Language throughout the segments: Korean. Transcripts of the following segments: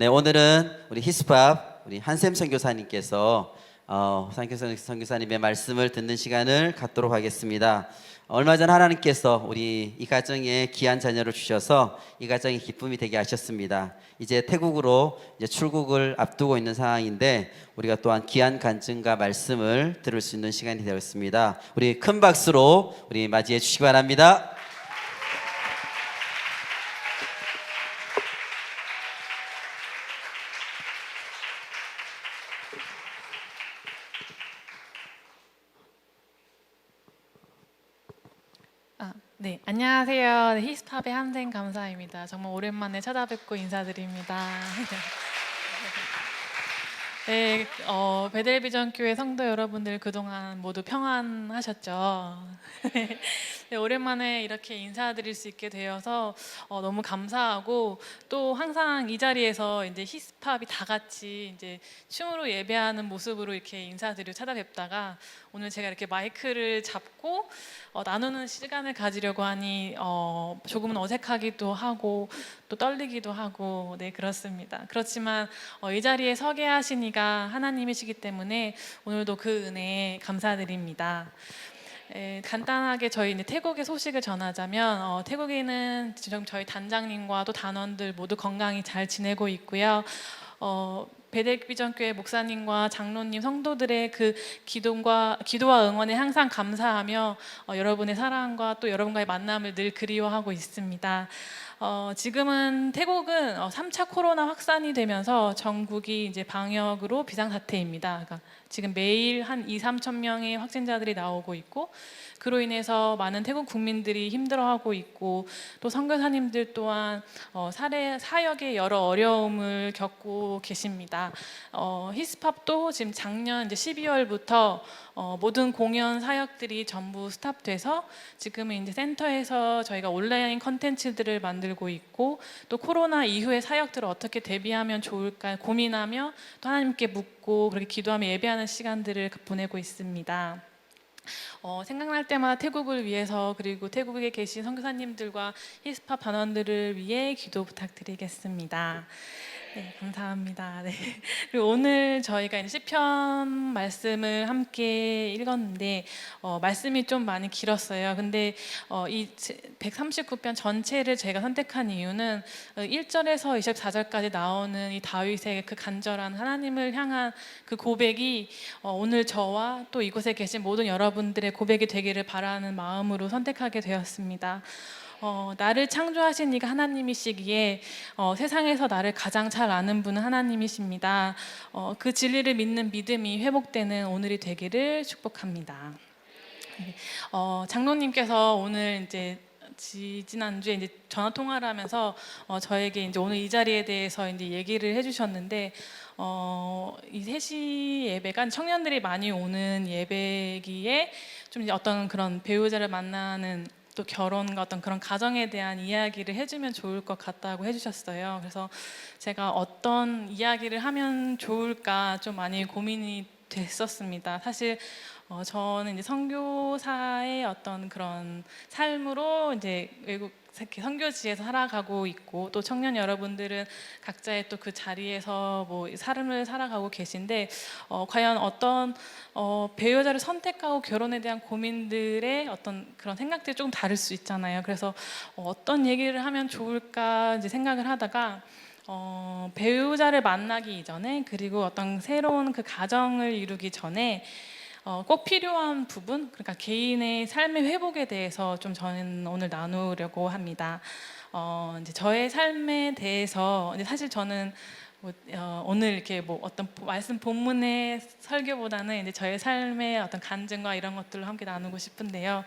네, 오늘은 우리 히스팝 우리 한샘 선교사님께서 한샘 선교사님의 말씀을 듣는 시간을 갖도록 하겠습니다. 얼마 전 하나님께서 우리 이 가정에 귀한 자녀를 주셔서 이 가정이 기쁨이 되게 하셨습니다. 이제 태국으로 이제 출국을 앞두고 있는 상황인데 우리가 또한 귀한 간증과 말씀을 들을 수 있는 시간이 되었습니다. 우리 큰 박수로 우리 맞이해 주시기 바랍니다. 네, 안녕하세요. 네, 히스팝의 한샘 감사입니다. 정말 오랜만에 찾아뵙고 인사드립니다. 네, 베델비전 교회 성도 여러분들 그동안 모두 평안하셨죠? 네, 오랜만에 이렇게 인사드릴 수 있게 되어서 너무 감사하고, 또 항상 이 자리에서 이제 히스팝이 다 같이 이제 춤으로 예배하는 모습으로 이렇게 인사드리고 찾아뵙다가 오늘 제가 이렇게 마이크를 잡고 나누는 시간을 가지려고 하니 조금은 어색하기도 하고 또 떨리기도 하고, 네, 그렇습니다. 그렇지만 이 자리에 서게 하시니가 하나님이시기 때문에 오늘도 그 은혜에 감사드립니다. 간단하게 저희 이제 태국의 소식을 전하자면 태국에는 지금 저희 단장님과 또 단원들 모두 건강히 잘 지내고 있고요. 베델비전교회 목사님과 장로님, 성도들의 그 기도와 응원에 항상 감사하며 여러분의 사랑과 또 여러분과의 만남을 늘 그리워하고 있습니다. 지금은 태국은 3차 코로나 확산이 되면서 전국이 이제 방역으로 비상사태입니다. 그러니까 지금 매일 한 2-3천 명의 확진자들이 나오고 있고, 그로 인해서 많은 태국 국민들이 힘들어하고 있고, 또 선교사님들 또한 사역에 여러 어려움을 겪고 계십니다. 히스팝도 지금 작년 이제 12월부터 모든 공연 사역들이 전부 스탑돼서 지금은 이제 센터에서 저희가 온라인 컨텐츠들을 만들고 있고, 또 코로나 이후의 사역들을 어떻게 대비하면 좋을까 고민하며 또 하나님께 묻고 그렇게 기도하며 예배하는 시간들을 보내고 있습니다. 생각날 때마다 태국을 위해서, 그리고 태국에 계신 선교사님들과 히스팝 단원들을 위해 기도 부탁드리겠습니다. 네, 감사합니다. 네. 그리고 오늘 저희가 이제 시편 말씀을 함께 읽었는데 말씀이 좀 많이 길었어요. 근데 이 139편 전체를 제가 선택한 이유는 1절에서 24절까지 나오는 이 다윗의 그 간절한 하나님을 향한 그 고백이 오늘 저와 또 이곳에 계신 모든 여러분들의 고백이 되기를 바라는 마음으로 선택하게 되었습니다. 나를 창조하신 이가 하나님이시기에 세상에서 나를 가장 잘 아는 분은 하나님이십니다. 그 진리를 믿는 믿음이 회복되는 오늘이 되기를 축복합니다. 장로님께서 오늘 이제 지난주에 이제 전화 통화를 하면서 저에게 이제 오늘 이 자리에 대해서 이제 얘기를 해주셨는데, 이 3시 예배가 청년들이 많이 오는 예배기에 좀 이제 어떤 그런 배우자를 만나는 또 결혼과 어떤 그런 가정에 대한 이야기를 해주면 좋을 것 같다고 해주셨어요. 그래서 제가 어떤 이야기를 하면 좋을까 좀 많이 고민이 됐었습니다. 사실 저는 이제 선교사의 어떤 그런 삶으로 이제 외국 선교지에서 살아가고 있고, 또 청년 여러분들은 각자의 또 그 자리에서 뭐 삶을 살아가고 계신데 과연 어떤 배우자를 선택하고 결혼에 대한 고민들의 어떤 그런 생각들이 조금 다를 수 있잖아요. 그래서 어떤 얘기를 하면 좋을까 이제 생각을 하다가 배우자를 만나기 이전에, 그리고 어떤 새로운 그 가정을 이루기 전에 꼭 필요한 부분, 그러니까 개인의 삶의 회복에 대해서 좀 저는 오늘 나누려고 합니다. 이제 저의 삶에 대해서 이제 사실 저는 오늘 이렇게 뭐 어떤 말씀 본문의 설교보다는 이제 저의 삶의 어떤 간증과 이런 것들을 함께 나누고 싶은데요.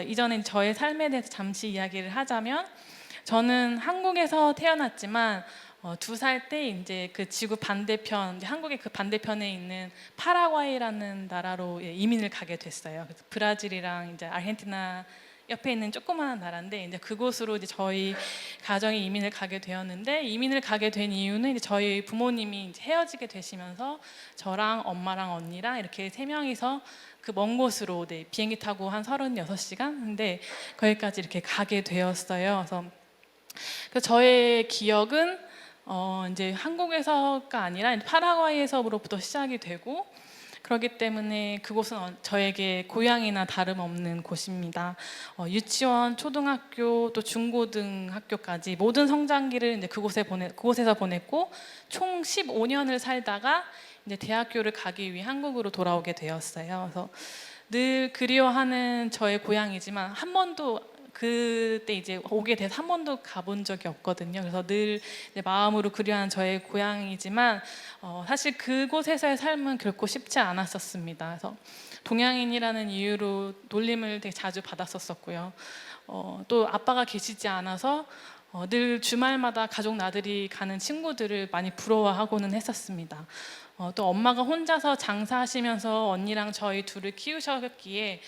이전에 저의 삶에 대해서 잠시 이야기를 하자면, 저는 한국에서 태어났지만 2살 때 이제 그 지구 반대편, 한국의 그 반대편에 있는 파라과이라는 나라로 이민을 가게 됐어요. 그래서 브라질이랑 이제 아르헨티나 옆에 있는 조그마한 나라인데, 이제 그곳으로 이제 저희 가정이 이민을 가게 되었는데, 이민을 가게 된 이유는 이제 저희 부모님이 이제 헤어지게 되시면서 저랑 엄마랑 언니랑 이렇게 3명이서 그 먼 곳으로 비행기 타고 한 36시간 근데 거기까지 이렇게 가게 되었어요. 그래서 저의 기억은 이제 한국에서가 아니라 파라과이에서부터 시작이 되고, 그렇기 때문에 그곳은 저에게 고향이나 다름없는 곳입니다. 유치원, 초등학교, 또 중고등학교까지 모든 성장기를 이제 그곳에서 보냈고, 총 15년을 살다가 이제 대학교를 가기 위해 한국으로 돌아오게 되었어요. 그래서 늘 그리워하는 저의 고향이지만 한 번도 그때 이제 오게 돼서 한 번도 가본 적이 없거든요. 그래서 늘 이제 마음으로 그리워하는 저의 고향이지만 사실 그곳에서의 삶은 결코 쉽지 않았었습니다. 그래서 동양인이라는 이유로 놀림을 되게 자주 받았었고요. 또 아빠가 계시지 않아서 늘 주말마다 가족 나들이 가는 친구들을 많이 부러워하고는 했었습니다. 또 엄마가 혼자서 장사하시면서 언니랑 저희 둘을 키우셨기에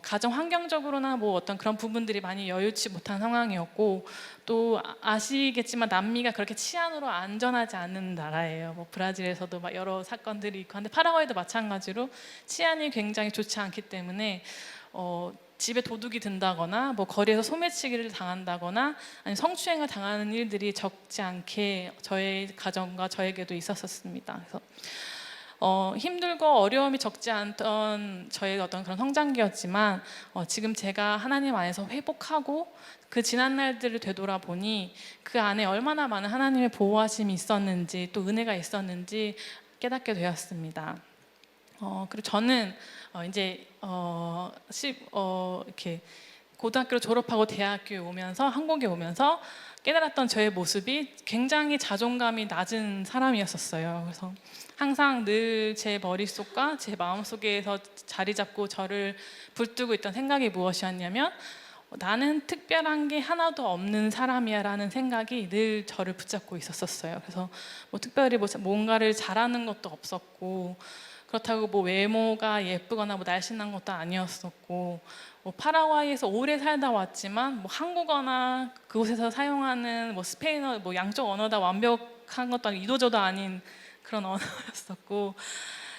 가정 환경적으로나 뭐 어떤 그런 부분들이 많이 여유치 못한 상황이었고, 또 아시겠지만 남미가 그렇게 치안으로 안전하지 않은 나라예요. 뭐 브라질에서도 막 여러 사건들이 있고 한데 파라과이도 마찬가지로 치안이 굉장히 좋지 않기 때문에 집에 도둑이 든다거나 뭐 거리에서 소매치기를 당한다거나 아니면 성추행을 당하는 일들이 적지 않게 저의 가정과 저에게도 있었습니다. 그래서 힘들고 어려움이 적지 않던 저의 어떤 그런 성장기였지만 지금 제가 하나님 안에서 회복하고 그 지난 날들을 되돌아보니 그 안에 얼마나 많은 하나님의 보호하심이 있었는지 또 은혜가 있었는지 깨닫게 되었습니다. 그리고 저는 이제 이렇게 고등학교를 졸업하고 대학교에 오면서 한국에 오면서 깨달았던 저의 모습이 굉장히 자존감이 낮은 사람이었어요. 그래서 항상 늘 제 머릿속과 제 마음속에서 자리 잡고 저를 붙들고 있던 생각이 무엇이었냐면 나는 특별한 게 하나도 없는 사람이야 라는 생각이 늘 저를 붙잡고 있었어요. 그래서 뭐 특별히 뭔가를 잘하는 것도 없었고, 그렇다고 뭐 외모가 예쁘거나 뭐 날씬한 것도 아니었었고, 뭐 파라과이에서 오래 살다 왔지만 뭐 한국어나 그곳에서 사용하는 뭐 스페인어 뭐 양쪽 언어 다 완벽한 것도 아니고 이도저도 아닌 그런 언어였었고,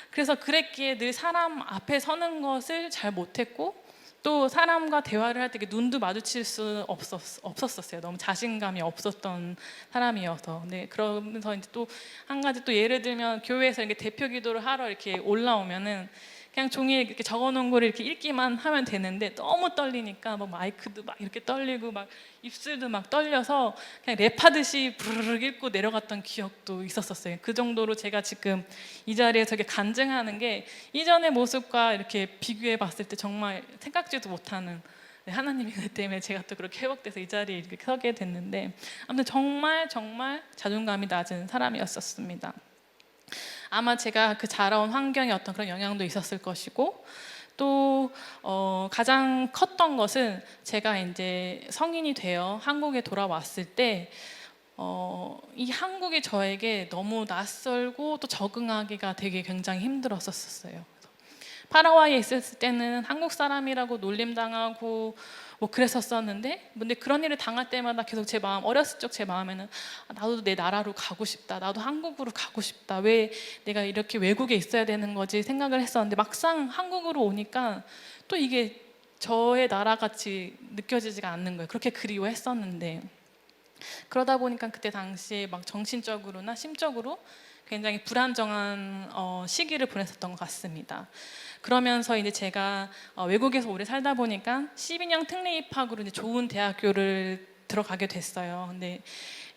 그래서 그랬기에 늘 사람 앞에 서는 것을 잘 못했고, 또 사람과 대화를 할 때 눈도 마주칠 수 없었어요. 너무 자신감이 없었던 사람이어서. 네, 그러면서 이제 또 한 가지 또 예를 들면 교회에서 이렇게 대표 기도를 하러 이렇게 올라오면은 그냥 종이에 이렇게 적어놓은 거를 이렇게 읽기만 하면 되는데 너무 떨리니까 막 마이크도 막 이렇게 떨리고 막 입술도 막 떨려서 그냥 랩하듯이 부르륵 읽고 내려갔던 기억도 있었어요. 그 정도로 제가 지금 이 자리에서 이렇게 간증하는 게 이전의 모습과 이렇게 비교해 봤을 때 정말 생각지도 못하는 하나님의 은혜 때문에 제가 또 그렇게 회복돼서 이 자리에 이렇게 서게 됐는데, 아무튼 정말 자존감이 낮은 사람이었습니다. 아마 제가 그 자라온 환경에 어떤 그런 영향도 있었을 것이고, 또 가장 컸던 것은 제가 이제 성인이 되어 한국에 돌아왔을 때 이 한국이 저에게 너무 낯설고 또 적응하기가 되게 굉장히 힘들었었어요. 파라과이에 있었을 때는 한국 사람이라고 놀림당하고 뭐 그랬었었는데, 근데 그런 일을 당할 때마다 계속 제 마음, 어렸을 적 제 마음에는 나도 내 나라로 가고 싶다, 나도 한국으로 가고 싶다, 왜 내가 이렇게 외국에 있어야 되는 거지 생각을 했었는데, 막상 한국으로 오니까 또 이게 저의 나라같이 느껴지지가 않는 거예요. 그렇게 그리워했었는데, 그러다 보니까 그때 당시에 막 정신적으로나 심적으로 굉장히 불안정한 시기를 보냈었던 것 같습니다. 그러면서 이제 제가 외국에서 오래 살다 보니까 12년 특례 입학으로 이제 좋은 대학교를 들어가게 됐어요. 근데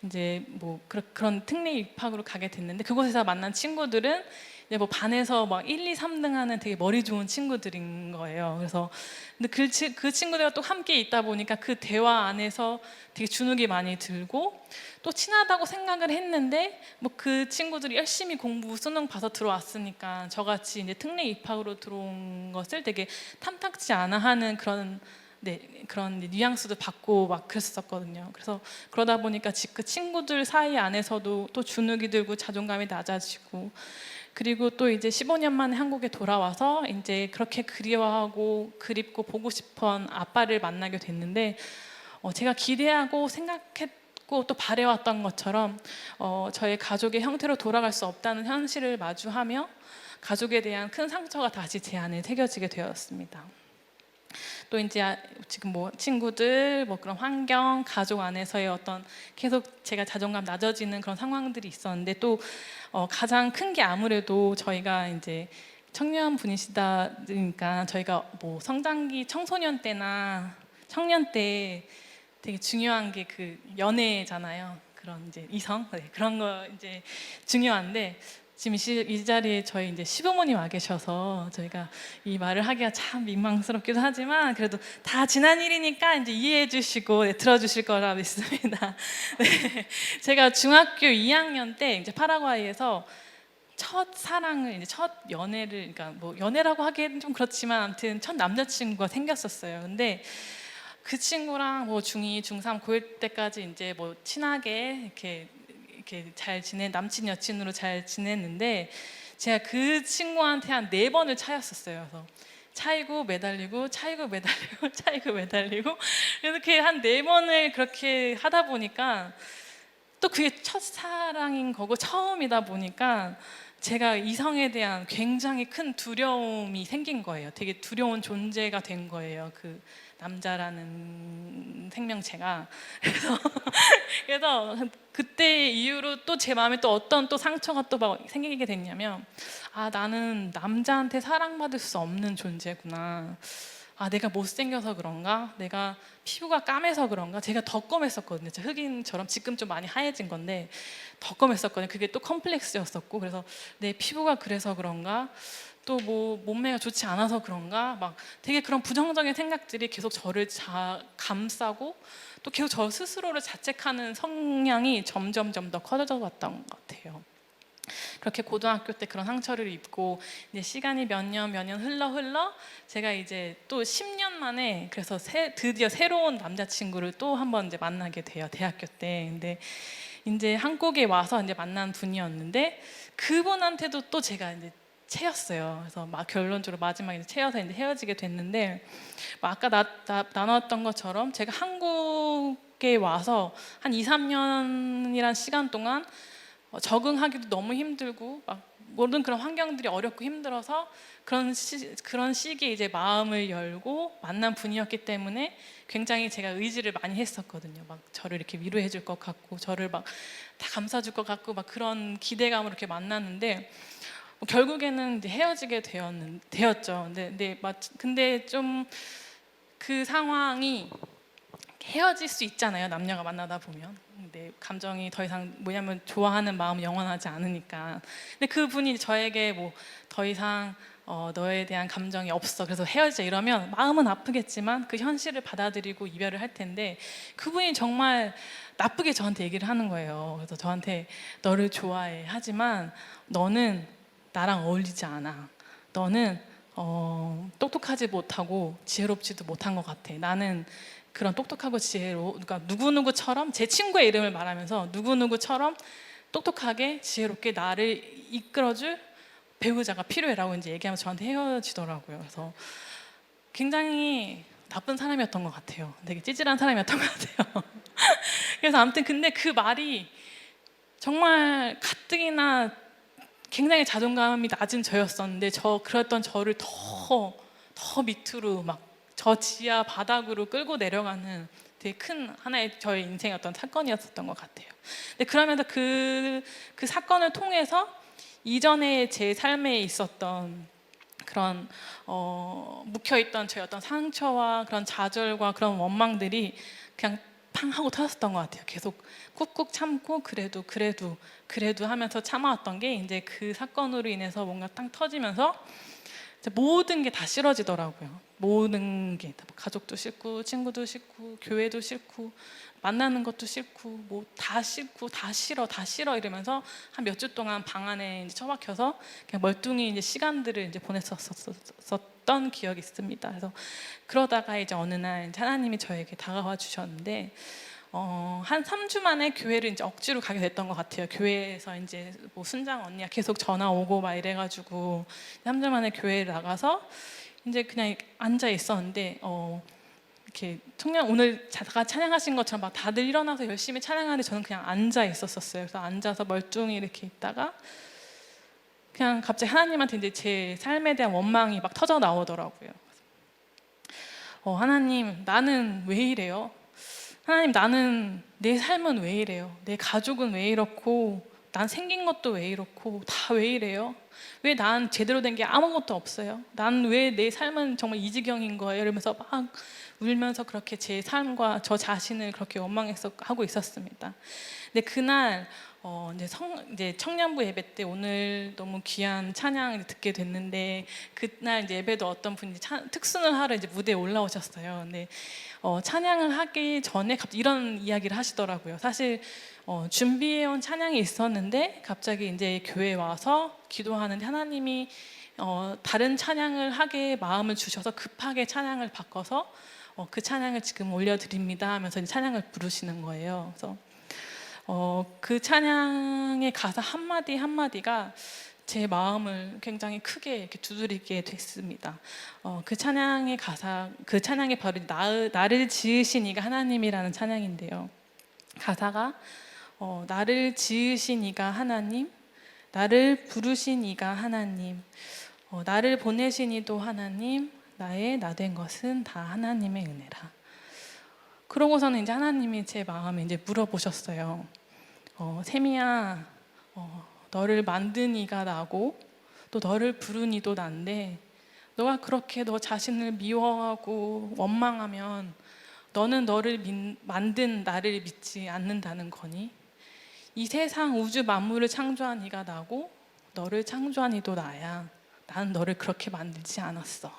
이제 뭐 그런 특례 입학으로 가게 됐는데, 그곳에서 만난 친구들은 이제 뭐 반에서 막 1, 2, 3등 하는 되게 머리 좋은 친구들인 거예요. 그래서 근데 그 친구들과 또 함께 있다 보니까 그 대화 안에서 되게 주눅이 많이 들고, 또 친하다고 생각을 했는데 뭐 그 친구들이 열심히 공부 수능 봐서 들어왔으니까 저같이 이제 특례 입학으로 들어온 것을 되게 탐탁지 않아 하는 그런 뉘앙스도 받고 막 그랬었거든요. 그래서 그러다 보니까 그 친구들 사이 안에서도 또 주눅이 들고 자존감이 낮아지고, 그리고 또 이제 15년 만에 한국에 돌아와서 이제 그렇게 그리워하고 그립고 보고 싶은 아빠를 만나게 됐는데, 제가 기대하고 생각했고 또 바래왔던 것처럼 저의 가족의 형태로 돌아갈 수 없다는 현실을 마주하며 가족에 대한 큰 상처가 다시 제 안에 새겨지게 되었습니다. 또 이제 지금 뭐 친구들, 뭐 그런 환경, 가족 안에서의 어떤 계속 제가 자존감 낮아지는 그런 상황들이 있었는데 또 가장 큰 게 아무래도 저희가 이제 청년 분이시다 보니까 저희가 뭐 성장기 청소년 때나 청년 때 되게 중요한 게 그 연애잖아요. 그런 이제 이성 그런 거 이제 중요한데 지금 이 자리에 저희 이제 시부모님 와 계셔서 저희가 이 말을 하기가 참 민망스럽기도 하지만 그래도 다 지난 일이니까 이제 이해해 주시고 들어주실 거라 믿습니다. 네. 제가 중학교 2학년 때 이제 파라과이에서 첫 사랑을 이제 첫 연애를 그러니까 뭐 연애라고 하기에는 좀 그렇지만 아무튼 첫 남자친구가 생겼었어요. 근데 그 친구랑 뭐 중2, 중3, 고1 때까지 이제 뭐 친하게 이렇게 잘 남친 여친으로 잘 지냈는데 제가 그 친구한테 한 4번을 차였었어요. 그래서 차이고 매달리고 차이고 매달리고 차이고 매달리고 이렇게 한 4번을 그렇게 하다 보니까 또 그게 첫사랑인 거고 처음이다 보니까 제가 이성에 대한 굉장히 큰 두려움이 생긴 거예요. 되게 두려운 존재가 된 거예요. 그 남자라는 생명체가. 그래서 그때 이후로 또 제 마음에 또 어떤 또 상처가 또 막 생기게 됐냐면 아 나는 남자한테 사랑받을 수 없는 존재구나. 아 내가 못생겨서 그런가? 내가 피부가 까매서 그런가? 제가 더 검했었거든요. 제가 흑인처럼 지금 좀 많이 하얘진 건데 더 검했었거든요. 그게 또 컴플렉스였었고 그래서 내 피부가 그래서 그런가? 또 뭐 몸매가 좋지 않아서 그런가? 막 되게 그런 부정적인 생각들이 계속 저를 감싸고 또 계속 저 스스로를 자책하는 성향이 점점점 더 커져 왔던 것 같아요. 그렇게 고등학교 때 그런 상처를 입고 이제 시간이 몇 년 흘러 제가 이제 또 10년 만에 그래서 드디어 새로운 남자친구를 또 한번 이제 만나게 돼요. 대학교 때. 근데 이제 한국에 와서 이제 만난 분이었는데 그분한테도 또 제가 이제 채였어요. 그래서 막 결론적으로 마지막에 이제 채여서 이제 헤어지게 됐는데 뭐 아까 나눴던 것처럼 제가 한국에 와서 한 2, 3년이란 시간 동안 적응하기도 너무 힘들고 막 모든 그런 환경들이 어렵고 힘들어서 그런 시기에 이제 마음을 열고 만난 분이었기 때문에 굉장히 제가 의지를 많이 했었거든요. 막 저를 이렇게 위로해 줄 것 같고 저를 막 다 감싸 줄 것 같고 막 그런 기대감으로 이렇게 만났는데 뭐 결국에는 이제 헤어지게 되었죠. 근데 좀 그 상황이 헤어질 수 있잖아요. 남녀가 만나다 보면. 근데 감정이 더 이상 뭐냐면 좋아하는 마음은 영원하지 않으니까. 근데 그분이 저에게 뭐 더 이상 너에 대한 감정이 없어. 그래서 헤어지자 이러면 마음은 아프겠지만 그 현실을 받아들이고 이별을 할 텐데 그분이 정말 나쁘게 저한테 얘기를 하는 거예요. 그래서 저한테 너를 좋아해. 하지만 너는 나랑 어울리지 않아. 너는 똑똑하지 못하고 지혜롭지도 못한 것 같아. 나는 그런 똑똑하고 그러니까 누구누구처럼 제 친구의 이름을 말하면서 누구누구처럼 똑똑하게 지혜롭게 나를 이끌어줄 배우자가 필요해라고 이제 얘기하면서 저한테 헤어지더라고요. 그래서 굉장히 나쁜 사람이었던 것 같아요. 되게 찌질한 사람이었던 것 같아요. 그래서 아무튼 근데 그 말이 정말 가뜩이나 굉장히 자존감이 낮은 저였었는데 그랬던 저를 더 밑으로 막 저 지하 바닥으로 끌고 내려가는 되게 큰 하나의 저의 인생의 어떤 사건이었었던 것 같아요. 근데 그러면서 그 사건을 통해서 이전에 제 삶에 있었던 그런 묵혀있던 저의 어떤 상처와 그런 좌절과 그런 원망들이 그냥 팡 하고 터졌던 것 같아요. 계속 꾹꾹 참고 그래도 하면서 참아왔던 게 이제 그 사건으로 인해서 뭔가 땅 터지면서 모든 게 다 싫어지더라고요. 모든 게 가족도 싫고 친구도 싫고 교회도 싫고 만나는 것도 싫고 뭐 다 싫고 다 싫어 이러면서 한 몇 주 동안 방 안에 이제 처박혀서 그냥 멀뚱히 이제 시간들을 이제 보냈었던 기억이 있습니다. 그래서 그러다가 이제 어느 날 이제 하나님이 저에게 다가와 주셨는데 한 3주 만에 교회를 이제 억지로 가게 됐던 것 같아요. 교회에서 이제 뭐 순장 언니가 계속 전화 오고 막 이래가지고 3주 만에 교회를 나가서 이제 그냥 앉아 있었는데 이렇게 청년 오늘 다 찬양하신 것처럼 막 다들 일어나서 열심히 찬양하는데 저는 그냥 앉아 있었어요. 그래서 앉아서 멀뚱히 이렇게 있다가 그냥 갑자기 하나님한테 이제 제 삶에 대한 원망이 막 터져 나오더라고요. 하나님, 나는 왜 이래요? 하나님, 나는 내 삶은 왜 이래요? 내 가족은 왜 이렇고, 난 생긴 것도 왜 이렇고, 다 왜 이래요? 왜 난 제대로 된 게 아무것도 없어요? 난 왜 내 삶은 정말 이 지경인 거예요? 이러면서 막 울면서 그렇게 제 삶과 저 자신을 그렇게 원망해서 하고 있었습니다. 근데 그날 이제 청년부 예배 때 오늘 너무 귀한 찬양을 듣게 됐는데, 그날 이제 예배도 어떤 분이 특순을 하러 이제 무대에 올라오셨어요. 근데 찬양을 하기 전에 갑자기 이런 이야기를 하시더라고요. 사실 준비해온 찬양이 있었는데 갑자기 이제 교회에 와서 기도하는데 하나님이 다른 찬양을 하게 마음을 주셔서 급하게 찬양을 바꿔서 그 찬양을 지금 올려드립니다 하면서 이제 찬양을 부르시는 거예요. 그래서 그 찬양의 가사 한마디 한마디가 제 마음을 굉장히 크게 이렇게 두드리게 됐습니다. 그 찬양의 가사, 그 찬양이 바로 나를 지으신 이가 하나님이라는 찬양인데요. 가사가 나를 지으신 이가 하나님, 나를 부르신 이가 하나님, 나를 보내신 이도 하나님, 나의 나 된 것은 다 하나님의 은혜라. 그러고서는 이제 하나님이 제 마음에 이제 물어보셨어요. 세미야, 너를 만든 이가 나고 또 너를 부른 이도 난데, 너가 그렇게 너 자신을 미워하고 원망하면 너는 너를 만든 나를 믿지 않는다는 거니? 이 세상 우주 만물을 창조한 이가 나고 너를 창조한 이도 나야. 나는 너를 그렇게 만들지 않았어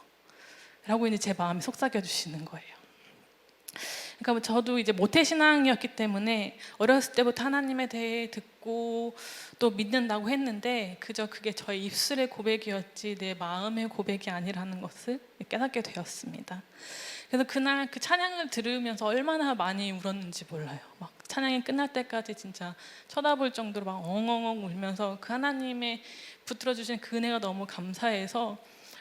라고 이제 제 마음에 속삭여 주시는 거예요. 그러니까 저도 이제 모태신앙이었기 때문에 어렸을 때부터 하나님에 대해 듣고 또 믿는다고 했는데, 그저 그게 저의 입술의 고백이었지 내 마음의 고백이 아니라는 것을 깨닫게 되었습니다. 그래서 그날 그 찬양을 들으면서 얼마나 많이 울었는지 몰라요. 막 찬양이 끝날 때까지 진짜 쳐다볼 정도로 막 엉엉엉 울면서 그 하나님의 붙들어 주신 그 은혜가 너무 감사해서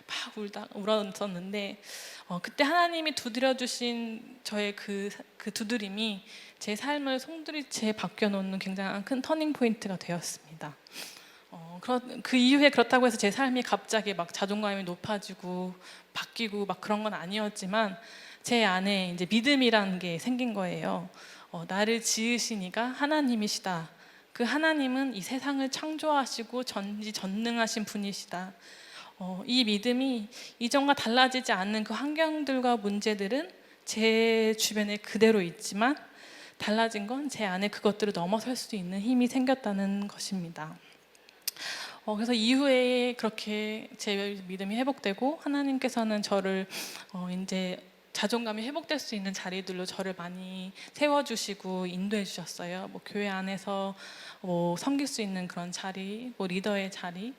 막 울었었는데, 그때 하나님이 두드려 주신 저의 그 두드림이 제 삶을 송두리째 바뀌어놓는 굉장히 큰 터닝 포인트가 되었습니다. 그 이후에 그렇다고 해서 제 삶이 갑자기 막 자존감이 높아지고 바뀌고 막 그런 건 아니었지만, 제 안에 이제 믿음이라는 게 생긴 거예요. 나를 지으신 이가 하나님이시다. 그 하나님은 이 세상을 창조하시고 전지전능하신 분이시다. 이 믿음이 이전과 달라지지 않는 그 환경들과 문제들은 제 주변에 그대로 있지만, 달라진 건 제 안에 그것들을 넘어설 수 있는 힘이 생겼다는 것입니다. 그래서 이후에 그렇게 제 믿음이 회복되고, 하나님께서는 저를 이제 자존감이 회복될 수 있는 자리들로 저를 많이 세워주시고 인도해 주셨어요. 뭐 교회 안에서 뭐 섬길 수 있는 그런 자리, 뭐 리더의 자리,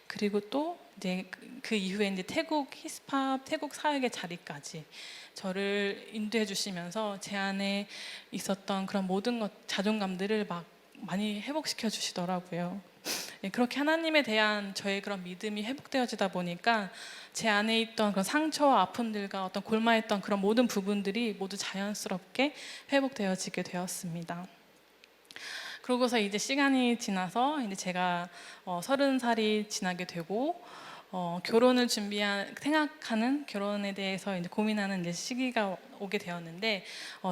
그리고 또 이제 그 이후에 이제 태국 히스팝, 태국 사역의 자리까지 저를 인도해 주시면서 제 안에 있었던 그런 모든 자존감들을 막 많이 회복시켜 주시더라고요. 그렇게 하나님에 대한 저의 그런 믿음이 회복되어지다 보니까 제 안에 있던 그런 상처와 아픔들과 어떤 골마했던 그런 모든 부분들이 모두 자연스럽게 회복되어지게 되었습니다. 그러고서 이제 시간이 지나서 이제 제가 30살이 지나게 되고, 결혼을 생각하는 결혼에 대해서 이제 고민하는 이제 시기가 오게 되었는데,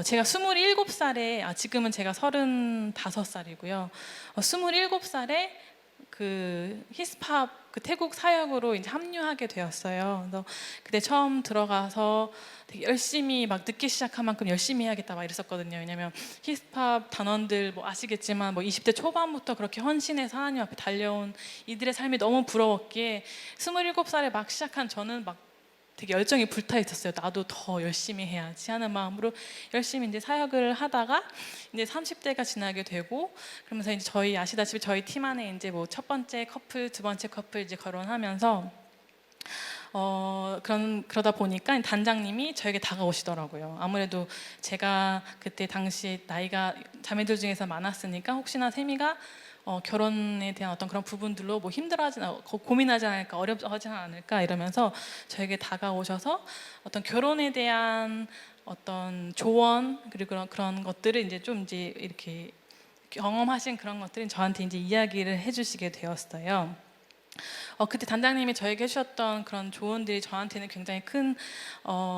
제가 27살에, 지금은 제가 35살이고요. 27살에 그 히스팝 그 태국 사역으로 이제 합류하게 되었어요. 그래서 그때 처음 들어가서 되게 열심히 막 늦게 시작한 만큼 열심히 해야겠다 막 이랬었거든요. 왜냐면 히스팝 단원들 뭐 아시겠지만 뭐 20대 초반부터 그렇게 헌신해서 하나님 앞에 달려온 이들의 삶이 너무 부러웠기에 27살에 막 시작한 저는 막 되게 열정이 불타 있었어요. 나도 더 열심히 해야지 하는 마음으로 열심히 이제 사역을 하다가 이제 30대가 지나게 되고, 그러면서 이제 저희 아시다시피 저희 팀 안에 이제 뭐 첫 번째 커플, 두 번째 커플 이제 결혼하면서 그러다 보니까 단장님이 저에게 다가오시더라고요. 아무래도 제가 그때 당시 나이가 자매들 중에서 많았으니까 혹시나 세미가 결혼에 대한 어떤 그런 부분들로 뭐 고민하지 않을까, 어렵지 않을까 이러면서 저에게 다가오셔서 어떤 결혼에 대한 어떤 조언, 그리고 그런 것들을 이제 좀 이제 이렇게 경험하신 그런 것들은 저한테 이제 이야기를 해주시게 되었어요. 그때 단장님이 저에게 해주셨던 그런 조언들이 저한테는 굉장히 큰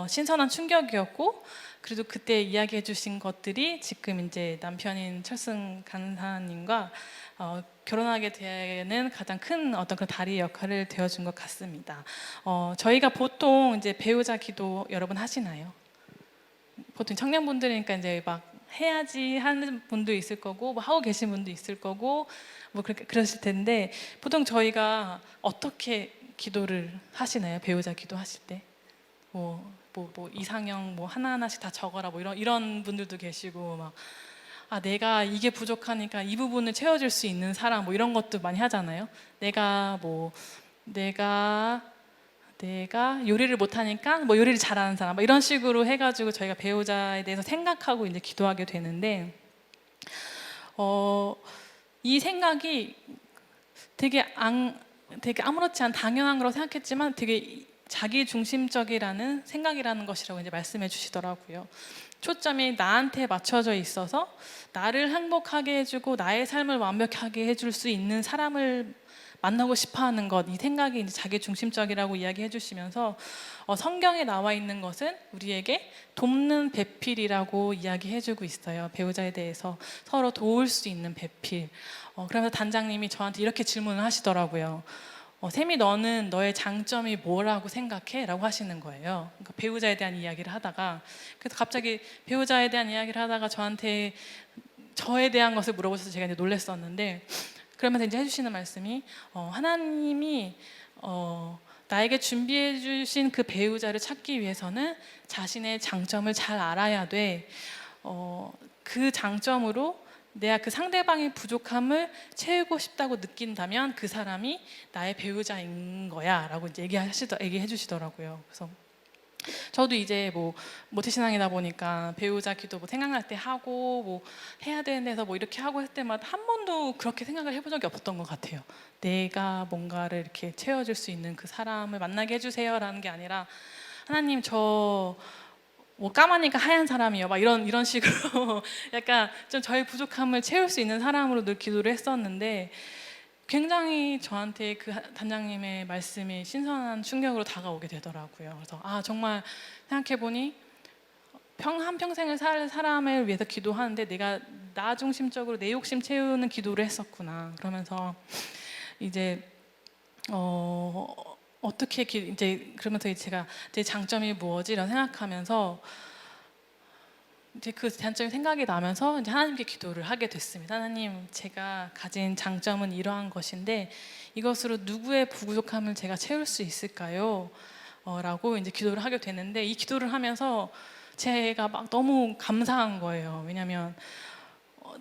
신선한 충격이었고, 그래도 그때 이야기해 주신 것들이 지금 이제 남편인 철승 간사님과 결혼하게 되는 가장 큰 어떤 그 다리 역할을 되어준 것 같습니다. 저희가 보통 이제 배우자 기도 여러분 하시나요? 보통 청년분들이니까 이제 막 해야지 하는 분도 있을 거고, 뭐 하고 계신 분도 있을 거고, 뭐 그렇게 그러실 텐데, 보통 저희가 어떻게 기도를 하시나요? 배우자 기도 하실 때? 뭐 이상형 뭐 하나하나씩 다 적어라 뭐 이런 분들도 계시고, 막 내가 이게 부족하니까 이 부분을 채워줄 수 있는 사람 뭐 이런 것도 많이 하잖아요. 내가 요리를 못하니까 뭐 요리를 잘하는 사람 뭐 이런 식으로 해가지고 저희가 배우자에 대해서 생각하고 이제 기도하게 되는데, 이 생각이 되게 아무렇지 않은 당연한 거라고 생각했지만 되게 자기 중심적이라는 생각이라는 것이라고 이제 말씀해 주시더라고요. 초점이 나한테 맞춰져 있어서 나를 행복하게 해주고 나의 삶을 완벽하게 해줄 수 있는 사람을 만나고 싶어하는 것, 이 생각이 이제 자기 중심적이라고 이야기해 주시면서 성경에 나와 있는 것은 우리에게 돕는 배필이라고 이야기해 주고 있어요. 배우자에 대해서 서로 도울 수 있는 배필. 그러면서 단장님이 저한테 이렇게 질문을 하시더라고요. 샘이 너는 너의 장점이 뭐라고 생각해? 라고 하시는 거예요. 그러니까 배우자에 대한 이야기를 하다가, 그래서 갑자기 배우자에 대한 이야기를 하다가 저한테 저에 대한 것을 물어보셔서 제가 이제 놀랐었는데, 그러면서 이제 해주시는 말씀이 하나님이 나에게 준비해 주신 그 배우자를 찾기 위해서는 자신의 장점을 잘 알아야 돼. 그 장점으로 내가 그 상대방의 부족함을 채우고 싶다고 느낀다면 그 사람이 나의 배우자인 거야 라고 이제 얘기해 주시더라고요. 그래서 저도 이제 뭐 모태신앙이다 보니까 배우자 기도 뭐 생각날 때 하고 뭐 해야 되는 데서 뭐 이렇게 하고 했을 때마다 한 번도 그렇게 생각을 해본 적이 없었던 것 같아요. 내가 뭔가를 이렇게 채워줄 수 있는 그 사람을 만나게 해주세요 라는 게 아니라, 하나님 저 뭐 까마니까 하얀 사람이요 막 이런 식으로 약간 좀 저의 부족함을 채울 수 있는 사람으로 늘 기도를 했었는데, 굉장히 저한테 그 단장님의 말씀이 신선한 충격으로 다가오게 되더라고요. 그래서 정말 생각해보니 한평생을 살 사람을 위해서 기도하는데 내가 나 중심적으로 내 욕심 채우는 기도를 했었구나. 그러면서 이제 어떻게 이제 그러면서 제가 제 장점이 뭐지 이런 생각하면서 이제 그 단점이 생각이 나면서 이제 하나님께 기도를 하게 됐습니다. 하나님, 제가 가진 장점은 이러한 것인데 이것으로 누구의 부족함을 제가 채울 수 있을까요? 라고 이제 기도를 하게 됐는데, 이 기도를 하면서 제가 막 너무 감사한 거예요. 왜냐하면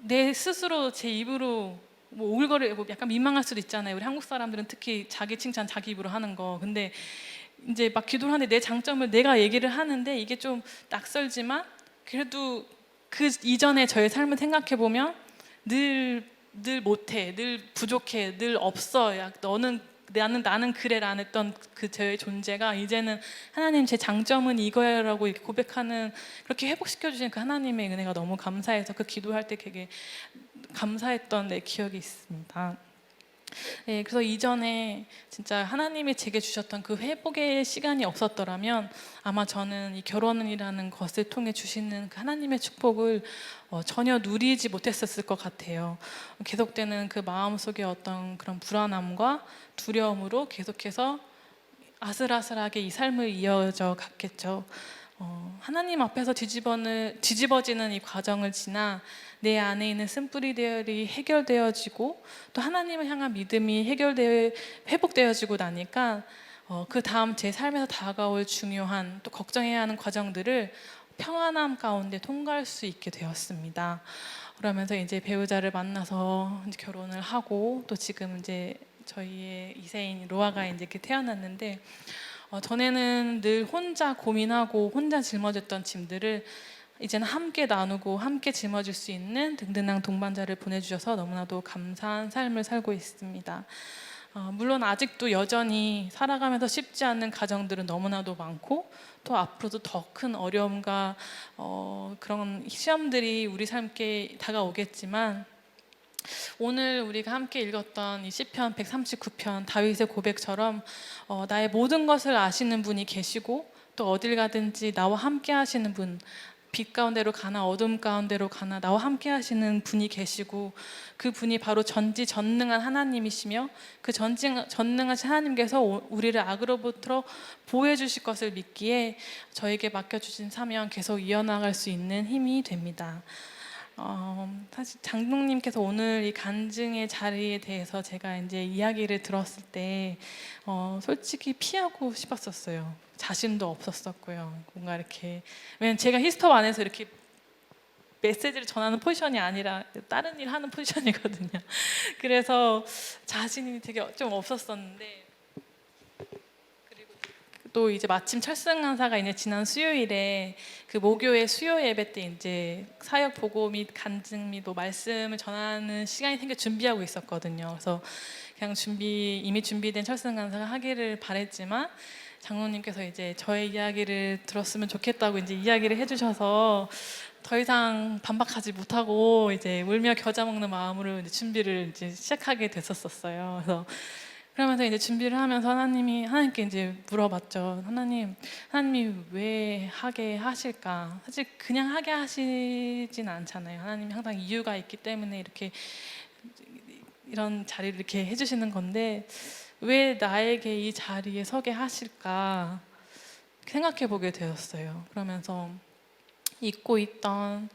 내 스스로 제 입으로 뭐 오글거리고 약간 민망할 수도 있잖아요. 우리 한국 사람들은 특히 자기 칭찬 자기 입으로 하는 거. 근데 이제 막 기도를 하는데 내 장점을 내가 얘기를 하는데 이게 좀 낯설지만, 그래도 그 이전에 저의 삶을 생각해 보면 늘 못해, 늘 부족해, 늘 없어. 나는 그래라는 했던 그 저의 존재가 이제는 하나님 제 장점은 이거야라고 이렇게 고백하는, 그렇게 회복시켜 주신 그 하나님의 은혜가 너무 감사해서 그 기도할 때 되게 감사했던 내 기억이 있습니다. 네, 그래서 이전에 진짜 하나님이 제게 주셨던 그 회복의 시간이 없었더라면 아마 저는 이 결혼이라는 것을 통해 주시는 그 하나님의 축복을 전혀 누리지 못했었을 것 같아요. 계속되는 그 마음속의 어떤 그런 불안함과 두려움으로 계속해서 아슬아슬하게 이 삶을 이어져 갔겠죠. 하나님 앞에서 뒤집어지는 이 과정을 지나 내 안에 있는 쓴뿌리들이 해결되어지고 또 하나님을 향한 믿음이 회복되어지고 나니까 그 다음 제 삶에서 다가올 중요한 또 걱정해야 하는 과정들을 평안함 가운데 통과할 수 있게 되었습니다. 그러면서 이제 배우자를 만나서 이제 결혼을 하고 또 지금 이제 저희의 이세인 로아가 이제 이렇게 태어났는데, 전에는 늘 혼자 고민하고 혼자 짊어졌던 짐들을 이제는 함께 나누고 함께 짊어질 수 있는 든든한 동반자를 보내주셔서 너무나도 감사한 삶을 살고 있습니다. 물론 아직도 여전히 살아가면서 쉽지 않은 가정들은 너무나도 많고 또 앞으로도 더 큰 어려움과 그런 시험들이 우리 삶께 다가오겠지만, 오늘 우리가 함께 읽었던 이 시편 139편 다윗의 고백처럼 나의 모든 것을 아시는 분이 계시고 또 어딜 가든지 나와 함께 하시는 분, 빛 가운데로 가나 어둠 가운데로 가나 나와 함께 하시는 분이 계시고 그 분이 바로 전지전능한 하나님이시며 그 전지전능하신 하나님께서 우리를 악으로부터 보호해 주실 것을 믿기에 저에게 맡겨주신 사명 계속 이어나갈 수 있는 힘이 됩니다. 사실 장로님께서 오늘 이 간증의 자리에 대해서 제가 이제 이야기를 들었을 때 솔직히 피하고 싶었었어요. 자신도 없었었고요. 뭔가 이렇게 왜냐면 제가 히스톱 안에서 이렇게 메시지를 전하는 포지션이 아니라 다른 일 하는 포지션이거든요. 그래서 자신이 되게 좀 없었었는데 또 이제 마침 철승 강사가 이제 지난 수요일에 그 모교의 수요 예배 때 이제 사역 보고 및 간증 및 뭐 말씀을 전하는 시간이 생겨 준비하고 있었거든요. 그래서 그냥 이미 준비된 철승 강사가 하기를 바랬지만 장로님께서 이제 저의 이야기를 들었으면 좋겠다고 이제 이야기를 해주셔서 더 이상 반박하지 못하고 이제 울며 겨자 먹는 마음으로 이제 준비를 이제 시작하게 됐었어요. 그래서 그러면서 이제 준비를 하면서 하나님께 이제 물어봤죠. 하나님이 왜 하게 하실까? 사실 그냥 하게 하시진 않잖아요. 하나님이 항상 이유가 있기 때문에 이렇게 이런 자리를 이렇게 해주시는 건데 왜 나에게 이 자리에 서게 하실까 생각해 보게 되었어요. 그러면서 잊고 있던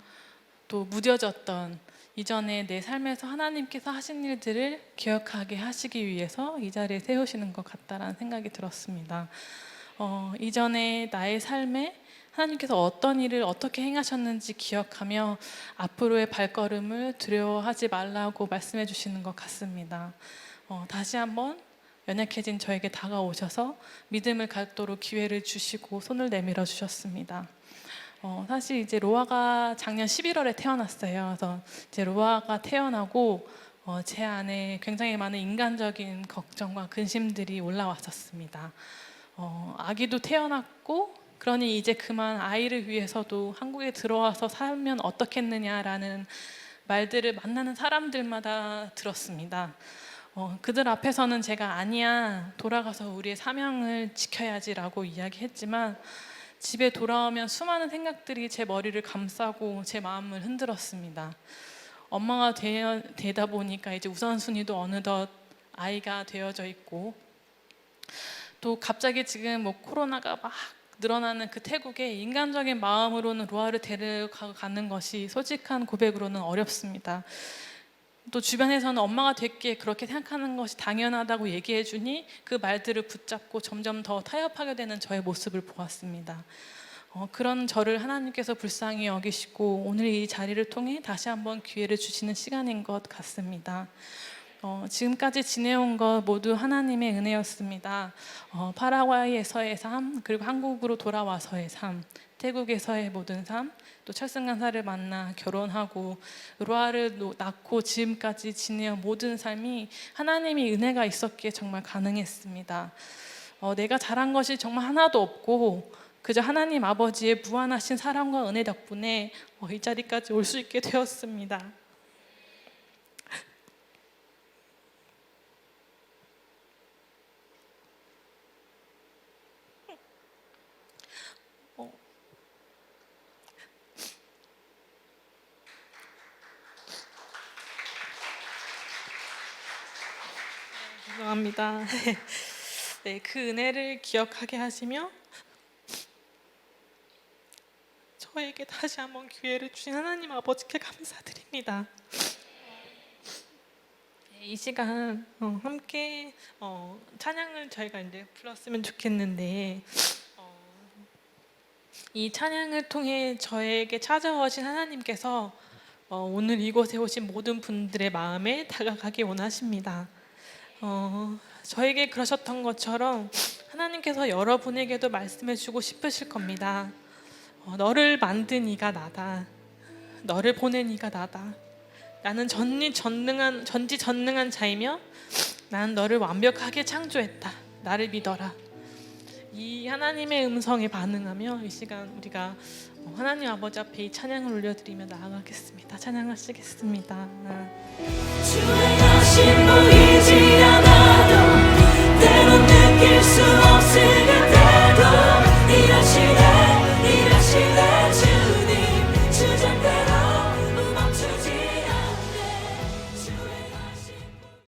또 무뎌졌던 이전에 내 삶에서 하나님께서 하신 일들을 기억하게 하시기 위해서 이 자리에 세우시는 것 같다라는 생각이 들었습니다. 이전에 나의 삶에 하나님께서 어떤 일을 어떻게 행하셨는지 기억하며 앞으로의 발걸음을 두려워하지 말라고 말씀해 주시는 것 같습니다. 다시 한번 연약해진 저에게 다가오셔서 믿음을 갖도록 기회를 주시고 손을 내밀어 주셨습니다. 사실 이제 로아가 작년 11월에 태어났어요. 그래서 이제 로아가 태어나고 제 안에 굉장히 많은 인간적인 걱정과 근심들이 올라왔었습니다. 아기도 태어났고 그러니 이제 그만 아이를 위해서도 한국에 들어와서 살면 어떻겠느냐라는 말들을 만나는 사람들마다 들었습니다. 그들 앞에서는 제가 아니야, 돌아가서 우리의 사명을 지켜야지라고 이야기했지만 집에 돌아오면 수많은 생각들이 제 머리를 감싸고 제 마음을 흔들었습니다. 엄마가 되다 보니까 이제 우선순위도 어느덧 아이가 되어져 있고 또 갑자기 지금 뭐 코로나가 막 늘어나는 그 태국에 인간적인 마음으로는 로아를 데려가는 것이 솔직한 고백으로는 어렵습니다. 또 주변에서는 엄마가 됐기에 그렇게 생각하는 것이 당연하다고 얘기해 주니 그 말들을 붙잡고 점점 더 타협하게 되는 저의 모습을 보았습니다. 그런 저를 하나님께서 불쌍히 여기시고 오늘 이 자리를 통해 다시 한번 기회를 주시는 시간인 것 같습니다. 지금까지 지내온 것 모두 하나님의 은혜였습니다. 파라과이에서의 삶, 그리고 한국으로 돌아와서의 삶, 태국에서의 모든 삶, 또 철승간사를 만나 결혼하고 로아를 낳고 지금까지 지내온 모든 삶이 하나님의 은혜가 있었기에 정말 가능했습니다. 내가 잘한 것이 정말 하나도 없고 그저 하나님 아버지의 무한하신 사랑과 은혜 덕분에 이 자리까지 올 수 있게 되었습니다. 죄송합니다. 네, 그 은혜를 기억하게 하시며 저에게 다시 한번 기회를 주신 하나님 아버지께 감사드립니다. 이 시간 함께 찬양을 저희가 이제 불렀으면 좋겠는데 이 찬양을 통해 저에게 찾아오신 하나님께서 오늘 이곳에 오신 모든 분들의 마음에 다가가기 원하십니다. 저에게 그러셨던 것처럼 하나님께서 여러분에게도 말씀해 주고 싶으실 겁니다. 너를 만든 이가 나다. 너를 보낸 이가 나다. 나는 전지전능한 자이며 나는 너를 완벽하게 창조했다. 나를 믿어라. 이 하나님의 음성에 반응하며 이 시간 우리가 하나님 아버지 앞에 이 찬양을 올려드리며 나아가겠습니다. 찬양하시겠습니다. 주의